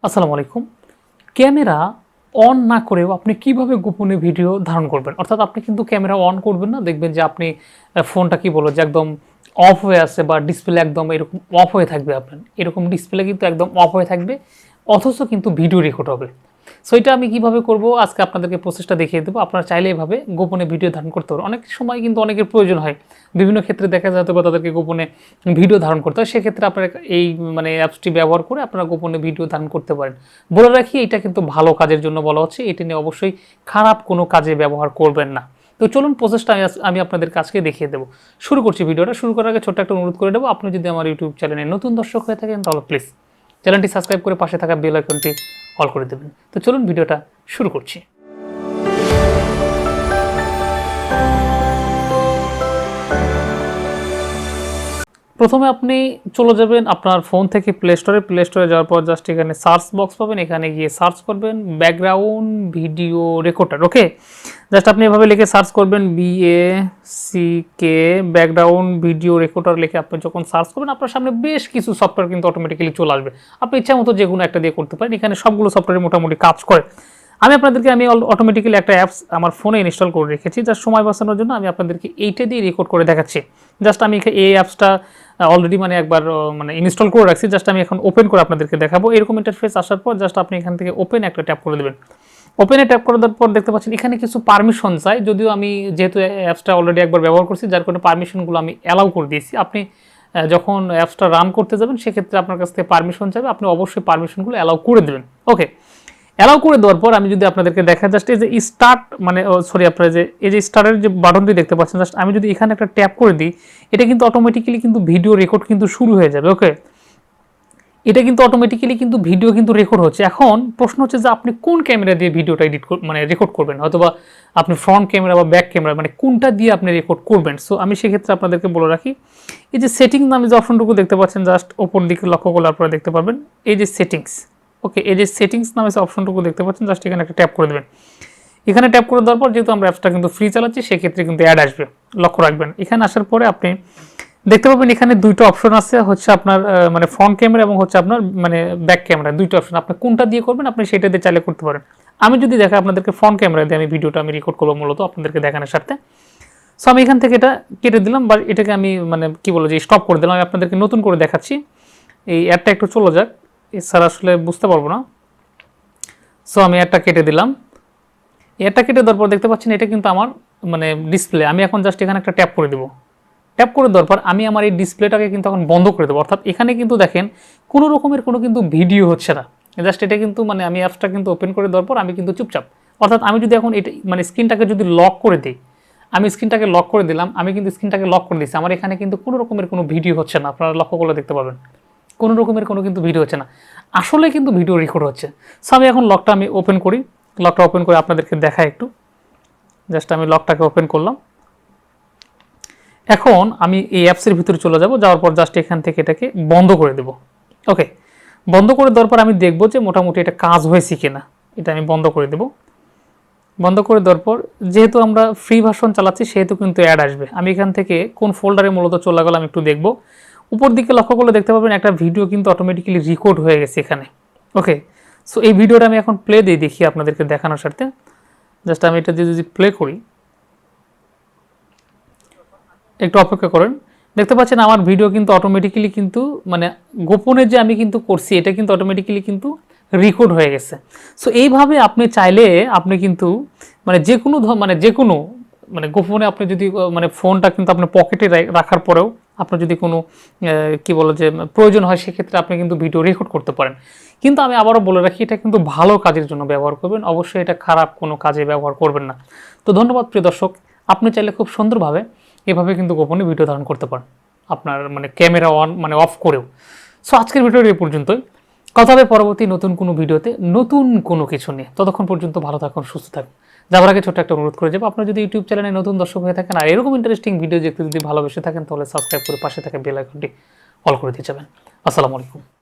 আসসালামু আলাইকুম। Camera on না করেও আপনি কিভাবে গোপনে ভিডিও ধারণ করবেন? অর্থাৎ আপনি কিন্তু ক্যামেরা অন করবেন না। দেখবেন যে আপনি ফোনটা কি বলবো যে একদম অফ হয়ে আছে বা ডিসপ্লে একদম এরকম অফ হয়ে থাকবে আপনার। এরকম ডিসপ্লে কিন্তু একদম অফ হয়ে থাকবে। অথচ কিন্তু ভিডিও রেকর্ড হবে। সো এটা আমি কিভাবে করব আজকে আপনাদেরকে প্রসেসটা দেখিয়ে দেবো। আপনারা চাইলে এভাবে গোপনে ভিডিও ধারণ করতে পারেন। অনেক সময় কিন্তু অনেকের প্রয়োজন হয়। বিভিন্ন ক্ষেত্রে দেখা যায় বা তাদেরকে গোপনে ভিডিও ধারণ করতে হয়। সেক্ষেত্রে আপনারা এই অ্যাপসটি ব্যবহার করে আপনারা গোপনে ভিডিও ধারণ করতে পারেন। বলে রাখি এটা কিন্তু ভালো কাজের জন্য বলা হচ্ছে। এটি নিয়ে অবশ্যই খারাপ কোনো কাজে ব্যবহার করবেন না। তো চলুন প্রসেসটা আমি আপনাদের কাছকে দেখিয়ে দেবো। শুরু করছি ভিডিওটা। শুরু করার আগে ছোট্ট একটা অনুরোধ করে দেবো। আপনি যদি আমার ইউটিউব চ্যানেলে নতুন দর্শক হয়ে থাকেন তাহলে প্লিজ চ্যানেলটি সাবস্ক্রাইব করে পাশে থাকা বেল আইকনটি অল করে দেবেন। তো চলুন ভিডিওটা শুরু করছি। প্রথমে আপনি চলে যাবেন আপনার ফোন থেকে প্লে স্টোরে যাওয়ার পর জাস্ট এখানে সার্চ বক্স পাবেন, এখানে গিয়ে সার্চ করবেন ব্যাকগ্রাউন্ড ভিডিও রেকর্ডার। ওকে, জাস্ট আপনি এভাবে লিখে সার্চ করবেন BACK ব্যাকগ্রাউন্ড ভিডিও রেকর্ডার লিখে আপনি যখন সার্চ করবেন আপনার সামনে বেশ কিছু সফটওয়্যার কিন্তু অটোমেটিক্যালি চলে আসবে। আপনি ইচ্ছা মতো যে কোনো একটা দিয়ে করতে পারেন। এখানে সবগুলো সফটওয়্যার মোটামুটি কাজ করে। আমি অটোমেটিক্যালি একটা অ্যাপস আমার ফোনে ইনস্টল করে রেখেছি, জাস্ট সময় বাঁচানোর জন্য আমি আপনাদেরকে এইটা দিয়ে রেকর্ড করে দেখাচ্ছি। জাস্ট আমি এই অ্যাপসটা অলরেডি একবার ইনস্টল করে রাখছি। জাস্ট আমি এখন ওপেন করে আপনাদেরকে দেখাবো। এরকম ইন্টারফেস আসার পর জাস্ট আপনি এখান থেকে ওপেন একটা ট্যাপ করে দেবেন। ওপেনে ট্যাপ করে দেওয়ার পর দেখতে পাচ্ছেন এখানে কিছু পারমিশন চাই, যদিও আমি যেহেতু অ্যাপসটা অলরেডি একবার ব্যবহার করছি যার কারণে পারমিশনগুলো আমি অ্যালাউ করে দিয়েছি। আপনি যখন অ্যাপসটা রান করতে যাবেন সেক্ষেত্রে আপনার কাছ থেকে পারমিশন চাইবে, আপনি অবশ্যই পারমিশনগুলো অ্যালাউ করে দেবেন। ওকে, অ্যালাউ করে দেওয়ার পর আমি যদি আপনাদেরকে দেখা জাস্ট এই যে স্টার্ট আপনারা যে এই যে স্টার্টের যে বাটনটি দেখতে পাচ্ছেন, জাস্ট আমি যদি এখানে একটা ট্যাপ করে দিই এটা কিন্তু অটোমেটিক্যালি কিন্তু ভিডিও রেকর্ড কিন্তু শুরু হয়ে যাবে। ওকে, এটা কিন্তু অটোমেটিক্যালি কিন্তু ভিডিও কিন্তু রেকর্ড হচ্ছে। এখন প্রশ্ন হচ্ছে যে আপনি কোন ক্যামেরা দিয়ে ভিডিওটা রেকর্ড করবেন, হয়তোবা আপনি ফ্রন্ট ক্যামেরা বা ব্যাক ক্যামেরা কোনটা দিয়ে আপনি রেকর্ড করবেন। সো আমি সেক্ষেত্রে আপনাদেরকে বলে রাখি এই যে সেটিংস নামে যে অপশনটুকু দেখতে পাচ্ছেন, জাস্ট ওপর দিকে লক্ষ্য করলে আপনারা দেখতে পাবেন এই যে সেটিংস। ওকে, এই যে সেটিংস নামে যে অপশনটুকু দেখতে পাচ্ছেন, জাস্ট এখানে একটা ট্যাপ করে দেবেন। এখানে ট্যাপ করে দেওয়ার পর যেহেতু আমরা অ্যাপসটা কিন্তু ফ্রি চালাচ্ছি সেক্ষেত্রে কিন্তু অ্যাড আসবে, লক্ষ্য রাখবেন। এখানে আসার পরে আপনি দেখতে পাবেন এখানে দুইটা অপশন আছে, হচ্ছে আপনার ফ্রন্ট ক্যামেরা এবং হচ্ছে আপনার ব্যাক ক্যামেরা, দুইটা অপশন। আপনি কোনটা দিয়ে করবেন আপনি সেটা দিয়ে চাইলে করতে পারেন। আমি যদি দেখা আপনাদেরকে ফ্রন্ট ক্যামেরা দিয়ে ভিডিওটা আমি রেকর্ড করবো মূলত আপনাদেরকে দেখানোর সাথে। সো আমি এখান থেকে এটা কেটে দিলাম বা এটাকে আমি স্টপ করে দিলাম। আমি আপনাদেরকে নতুন করে দেখাচ্ছি। এই অ্যাডটা একটু চলে যাক, এছাড়া আসলে বুঝতে পারবো না। সো আমি অ্যাডটা কেটে দিলাম। অ্যাডটা কেটে দেওয়ার পর দেখতে পাচ্ছেন এটা কিন্তু আমার ডিসপ্লে। আমি এখন জাস্ট এখানে একটা ট্যাপ করে দেবো। ট্যাপ করে দেওয়ার পর আমি আমার এই ডিসপ্লেটাকে কিন্তু এখন বন্ধ করে দেবো। অর্থাৎ এখানে কিন্তু দেখেন কোনো রকমের কোনো কিন্তু ভিডিও হচ্ছে না। জাস্ট এটা কিন্তু আমি অ্যাপসটা কিন্তু ওপেন করে দেওয়ার পর আমি কিন্তু চুপচাপ। অর্থাৎ আমি যদি এখন এটা স্ক্রিনটাকে যদি লক করে দিই, আমি স্ক্রিনটাকে লক করে দিলাম, আমি কিন্তু স্ক্রিনটাকে লক করে দিচ্ছি, আমার এখানে কিন্তু কোনো রকমের কোনো ভিডিও হচ্ছে না। আপনারা লক্ষ্য করলে দেখতে পাবেন কোনো রকমের কোনো কিন্তু ভিডিও হচ্ছে না, আসলে কিন্তু ভিডিও রেকর্ড হচ্ছে। সো আমি এখন লকটা ওপেন করি। লকটা ওপেন করে আপনাদেরকে দেখাই একটু। জাস্ট আমি লকটাকে ওপেন করলাম। এখন আমি এই অ্যাপসের ভিতরে চলে যাব, যাওয়ার পর জাস্ট এখান থেকে এটাকে বন্ধ করে দেব। ওকে, বন্ধ করে দেওয়ার পর আমি দেখব যে মোটামুটি এটা কাজ হয়েছে কিনা। এটা আমি বন্ধ করে দেব। বন্ধ করে দেওয়ার পর যেহেতু আমরা ফ্রি ভার্সন চালাচ্ছি সেহেতু কিন্তু অ্যাড আসবে। আমি এখান থেকে কোন ফোল্ডারে মূলত চলে গেলাম একটু দেখব। উপর দিকে লক্ষ্য করলে দেখতে পাবেন একটা ভিডিও কিন্তু অটোমেটিক্যালি রেকর্ড হয়ে গেছে এখানে। ওকে, সো এই ভিডিওটা আমি এখন প্লে দিয়ে দেখি আপনাদেরকে দেখানোর সাথে। জাস্ট আমি এটা যদি প্লে করি, একটু অপেক্ষা করেন। দেখতে পাচ্ছেন আমার ভিডিও কিন্তু অটোমেটিক্যালি কিন্তু গোপনে যে আমি কিন্তু করছি এটা কিন্তু অটোমেটিক্যালি কিন্তু রেকর্ড হয়ে গেছে। সো এইভাবে আপনি চাইলে আপনি কিন্তু যে কোনো গোপনে আপনি যদি ফোনটা কিন্তু আপনার পকেটে রাখার পরেও আপনার যদি কোনো প্রয়োজন হয় সেক্ষেত্রে আপনি কিন্তু ভিডিও রেকর্ড করতে পারেন। কিন্তু আমি আবারও বলে রাখি এটা কিন্তু ভালো কাজের জন্য ব্যবহার করবেন, অবশ্যই এটা খারাপ কোনো কাজে ব্যবহার করবেন না। তো ধন্যবাদ প্রিয় দর্শক, আপনি চাইলে খুব সুন্দরভাবে এভাবে কিন্তু গোপনে ভিডিও ধারণ করতে পারেন আপনার ক্যামেরা অন অফ করেও। সো আজকের ভিডিওটি এই পর্যন্তই। কথা হবে পরবর্তী নতুন কোনো ভিডিওতে নতুন কোনো কিছু নিয়ে। ততক্ষণ পর্যন্ত ভালো থাকুন, সুস্থ থাকুন। যাবার আগে ছোট্ট একটা অনুরোধ করে যাবো, আপনারা যদি ইউটিউব চ্যানেলে নতুন দর্শক হয়ে থাকেন আর এরকম ইন্টারেস্টিং ভিডিও দেখতে যদি ভালোবেসে থাকেন তাহলে সাবস্ক্রাইব করে পাশে থাকা বেল আইকনটি অল করে দিয়ে যাবেন। আসসালামু আলাইকুম।